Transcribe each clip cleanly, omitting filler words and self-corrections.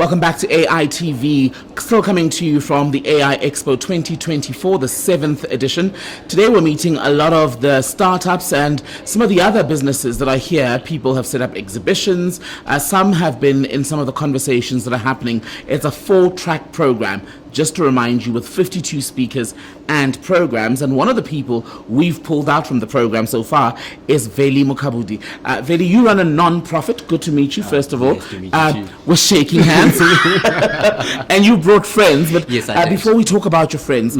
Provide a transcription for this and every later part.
Welcome back to AI TV, still coming to you from the AI Expo 2024, the 7th edition. Today we're meeting a lot of the startups and some of the other businesses that are here. People have set up exhibitions. Some have been in some of the conversations that are happening. It's a 4-track program, just to remind you, with 52 speakers and programs. And one of the people we've pulled out from the program so far is Veli Mokhabodi. Veli, you run a non-profit. Good to meet you, first of all. Nice to meet you too. We're shaking hands. And you brought friends. But yes, I did. Before we talk about your friends,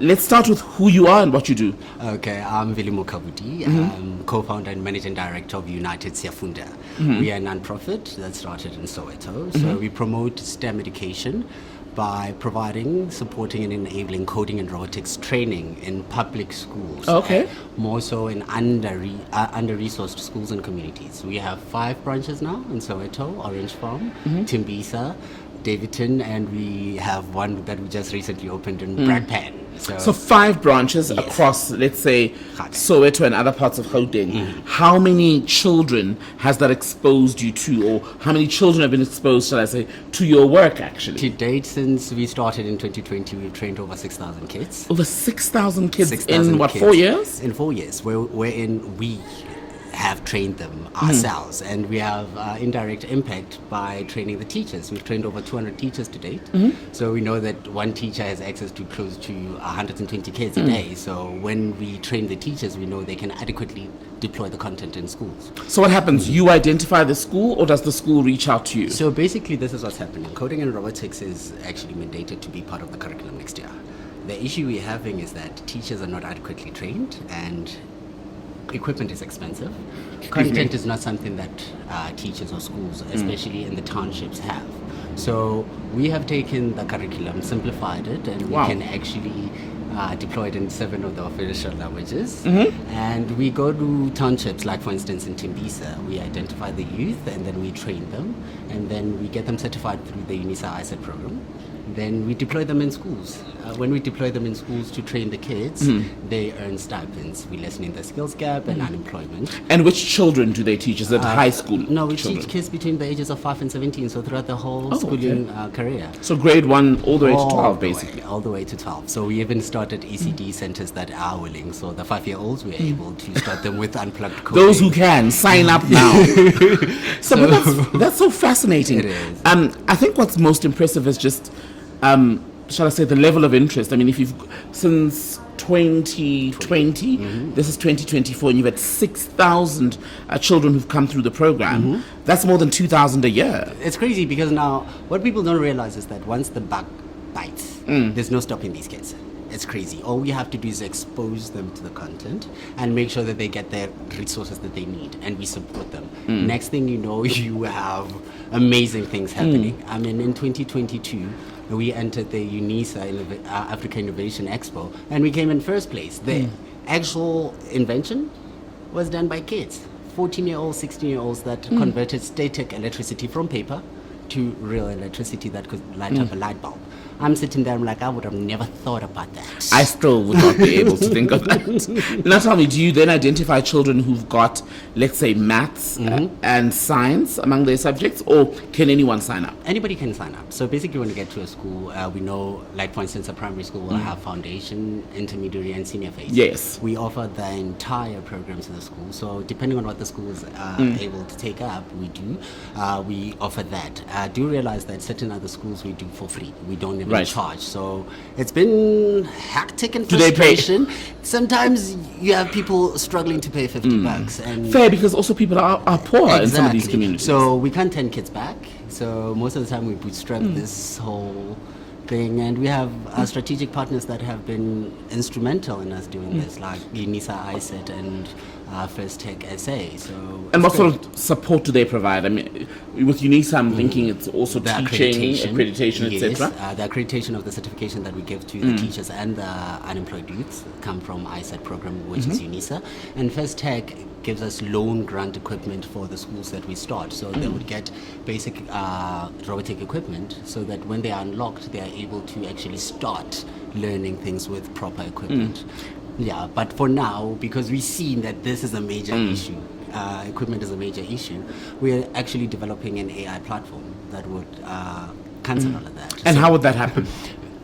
let's start with who you are and what you do. Okay, I'm Veli Mokhabodi. I'm co-founder and managing director of United Siyafunda. We are a non-profit that started in Soweto. So we promote STEM education by providing, supporting and enabling coding and robotics training in public schools. Okay. More so in under-resourced schools and communities. We have 5 branches now in Soweto, Orange Farm, Timbisa, Davidton, and we have one that we just recently opened in Brakpan. So 5 branches across, let's say, Soweto and other parts of Gauteng. How many children has that exposed you to, or how many children have been exposed, shall I say, to your work, actually? To date, since we started in 2020, we've trained over 6,000 kids. Over 6,000 kids 6,000 in, what, kids. 4 years? In 4 years, wherein we have trained them ourselves, and we have indirect impact by training the teachers. We've trained over 200 teachers to date, so we know that one teacher has access to close to 120 kids a day. So when we train the teachers, we know they can adequately deploy the content in schools. So what happens? You identify the school, or does the school reach out to you? So basically, this is what's happening. Coding and robotics is actually mandated to be part of the curriculum next year. The issue we're having is that teachers are not adequately trained, and equipment is expensive. Content is not something that teachers or schools, especially in the townships, have. So we have taken the curriculum, simplified it, and we can actually deploy it in 7 of the official languages. And we go to townships, like for instance in Timbisa, we identify the youth and then we train them, and then we get them certified through the UNISA ISET program. Then we deploy them in schools. When we deploy them in schools to train the kids, they earn stipends. We lessen the skills gap and unemployment. And which children do they teach? Is it high school? No, we children? teach kids between the ages of 5 and 17, so throughout the whole schooling career. So grade 1 all the way to 12, basically. All the way to 12. So we even started ECD centers that are willing. So the 5-year-olds, we're able to start them with unplugged coding. Those who can, sign up now. But that's so fascinating. It is. I think what's most impressive is just, shall I say, the level of interest. I mean, if you've, since 2020, this is 2024, and you've had 6,000 children who've come through the program, that's more than 2,000 a year. It's crazy because now what people don't realize is that once the bug bites, there's no stopping these kids. It's crazy. All we have to do is expose them to the content and make sure that they get the resources that they need, and we support them. Next thing you know, you have amazing things happening. I mean, in 2022, we entered the UNISA Africa Innovation Expo, and we came in first place. The actual invention was done by kids, 14-year-olds, 16-year-olds that converted static electricity from paper to real electricity that could light up a light bulb. I'm sitting there, I'm like, I would have never thought about that. I still would not be able to think of that. Now tell me, do you then identify children who've got, let's say, maths and science among their subjects, or can anyone sign up? Anybody can sign up. So basically when you get to a school, we know, like for instance, a primary school will have foundation, intermediary and senior phase. Yes. We offer the entire program to the school. So depending on what the school is able to take up, we offer that. Do realize that certain other schools we do for free. We don't even charge. So it's been hectic and frustration. Sometimes you have people struggling to pay 50 bucks. And fair, because also people are poor in some of these communities. So we can't 10 kids back. So most of the time we bootstrap this whole thing, and we have strategic partners that have been instrumental in us doing this, like UNISA ISET and First Tech SA. So and what sort of support do they provide? I mean, with UNISA, I'm thinking it's also the teaching, accreditation, yes, etc. The accreditation of the certification that we give to the teachers and the unemployed youths come from ISET program, which is UNISA. And First Tech gives us loan grant equipment for the schools that we start. So they would get basic robotic equipment so that when they are unlocked, they are able to actually start learning things with proper equipment. Yeah, but for now, because we've seen that this is a major issue, equipment is a major issue, we are actually developing an AI platform that would cancel all of that. And So how would that happen?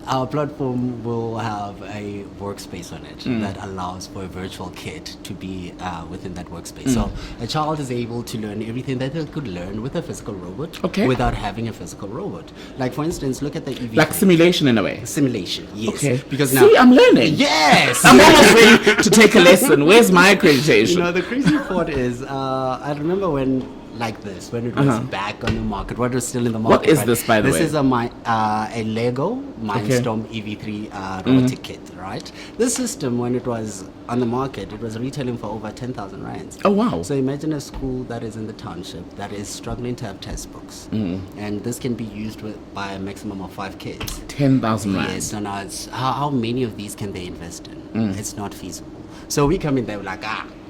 our platform will have a workspace on it that allows for a virtual kid to be within that workspace. So a child is able to learn everything that they could learn with a physical robot without having a physical robot. Like, for instance, look at the EV. Like simulation in a way. Simulation, yes. Okay. Because now, See, I'm learning. yes! I'm almost ready to take a lesson. Where's my accreditation? You know, the crazy part is, I remember when it was back on the market, what was still in the market. What is this, by the way? This is a Lego Mindstorm EV3 robotic kit, right? This system, when it was on the market, it was retailing for over 10,000 rands. Oh, wow. So imagine a school that is in the township that is struggling to have test books. And this can be used by a maximum of 5 kids. 10,000 rand. Yes, so now it's, how many of these can they invest in? It's not feasible. So we come in there, we're like,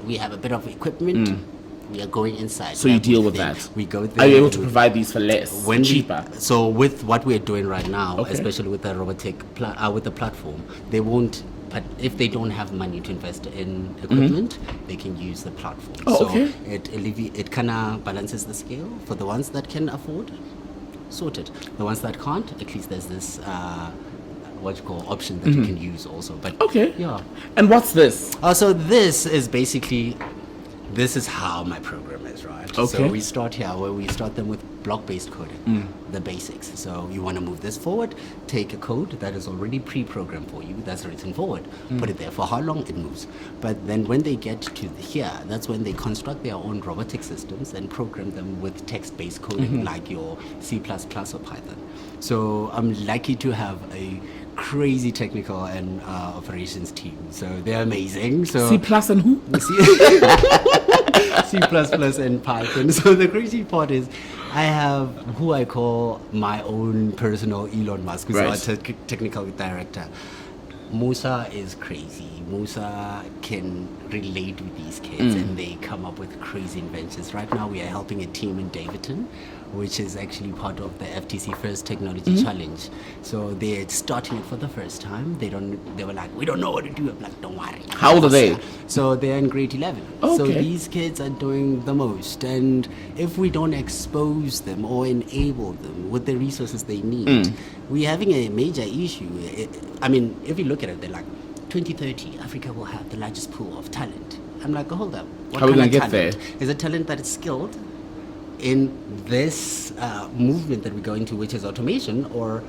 we have a bit of equipment. We are going inside. So you deal with that. We go there. Are you able to provide these for less, cheaper? So with what we're doing right now, Okay. especially with the robotic with the platform, they won't. But if they don't have money to invest in equipment, they can use the platform. Oh, so okay. it kind of balances the scale for the ones that can afford. Sorted. The ones that can't, at least there's this option that you can use also. But Okay. yeah. And what's this? So this is basically, this is how my program is, right? Okay. So we start here where we start them with block-based coding, the basics. So you want to move this forward, take a code that is already pre-programmed for you, that's written forward, put it there. For how long it moves. But then when they get to here, that's when they construct their own robotic systems and program them with text-based coding like your C++ or Python. So I'm lucky to have a crazy technical and operations team. So they're amazing. So C plus and who? C++ and Python. So the crazy part is I have who I call my own personal Elon Musk, who's our technical director. Musa is crazy. Musa can relate with these kids and they come up with crazy inventions. Right now we are helping a team in Davidton, which is actually part of the FTC First Technology Challenge. So they're starting it for the first time. They were like, we don't know what to do. I'm like, don't worry. How old are they? So they're in grade 11. Okay. So these kids are doing the most. And if we don't expose them or enable them with the resources they need, we're having a major issue. If you look at it, they're like, 2030, Africa will have the largest pool of talent. I'm like, hold up. How are we going to get there? Is a talent that is skilled in this movement that we go into, which is automation, or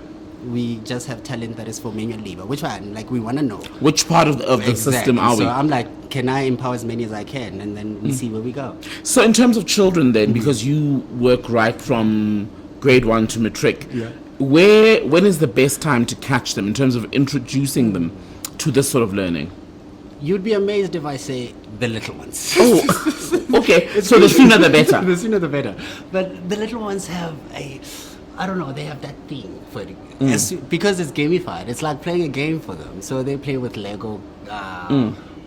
we just have talent that is for manual labor? Which one? Like, we want to know. Which part of the system are we? So I'm like, can I empower as many as I can? And then we see where we go. So in terms of children then, because you work right from grade 1 to matric, when is the best time to catch them in terms of introducing them to this sort of learning? You'd be amazed if I say the little ones. Oh, okay. So the sooner the better. The sooner the better. But the little ones have they have that thing for it. Because it's gamified. It's like playing a game for them. So they play with Lego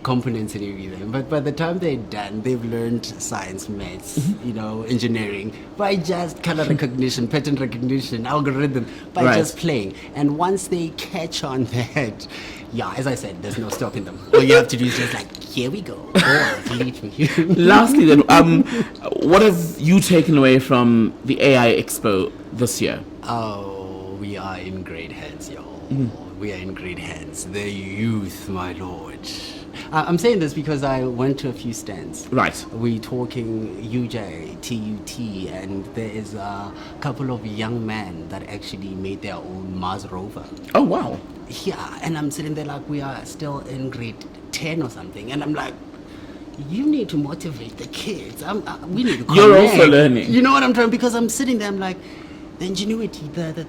components and everything. But by the time they're done, they've learned science, maths, engineering, by just color recognition, pattern recognition, algorithm, by just playing. And once they catch on that, as I said, there's no stopping them. All you have to do is just like, here we go. Lead me. Lastly then, what have you taken away from the AI Expo this year? Oh, we are in great hands, y'all. We are in great hands. The youth, my lord. I'm saying this because I went to a few stands. Right. We talking UJ, TUT, and there is a couple of young men that actually made their own Mars rover. Oh, wow. Yeah, and I'm sitting there like we are still in grade 10 or something, and I'm like, you need to motivate the kids. We need to connect. You're also learning. You know what I'm trying? Because I'm sitting there, I'm like, the ingenuity, the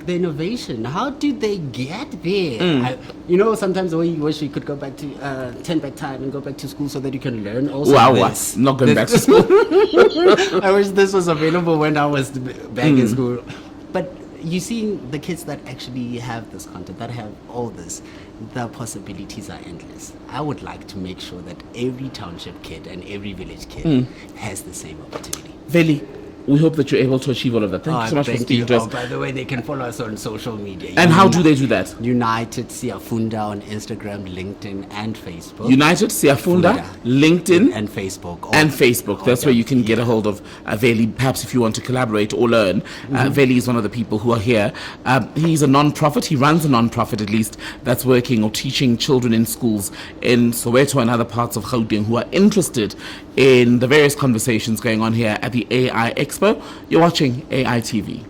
innovation. How did they get there? Sometimes you wish you could go back to turn back time and go back to school so that you can learn also. Wow, what? Not going back to school. I wish this was available when I was back in school. But you see the kids that actually have this content, that have all this, the possibilities are endless. I would like to make sure that every township kid and every village kid has the same opportunity. Veli, we hope that you're able to achieve all of that. Thank you so much for speaking to us. By the way, they can follow us on social media. And how do they do that? United Siyafunda on Instagram, LinkedIn, and Facebook. United Siyafunda, LinkedIn, and Facebook. And Facebook. That's where you can get a hold of Veli, perhaps if you want to collaborate or learn. Veli is one of the people who are here. He's a non-profit. He runs a non-profit, at least, that's working or teaching children in schools in Soweto and other parts of Gauteng who are interested in the various conversations going on here at the AI Expo. You're watching AI TV.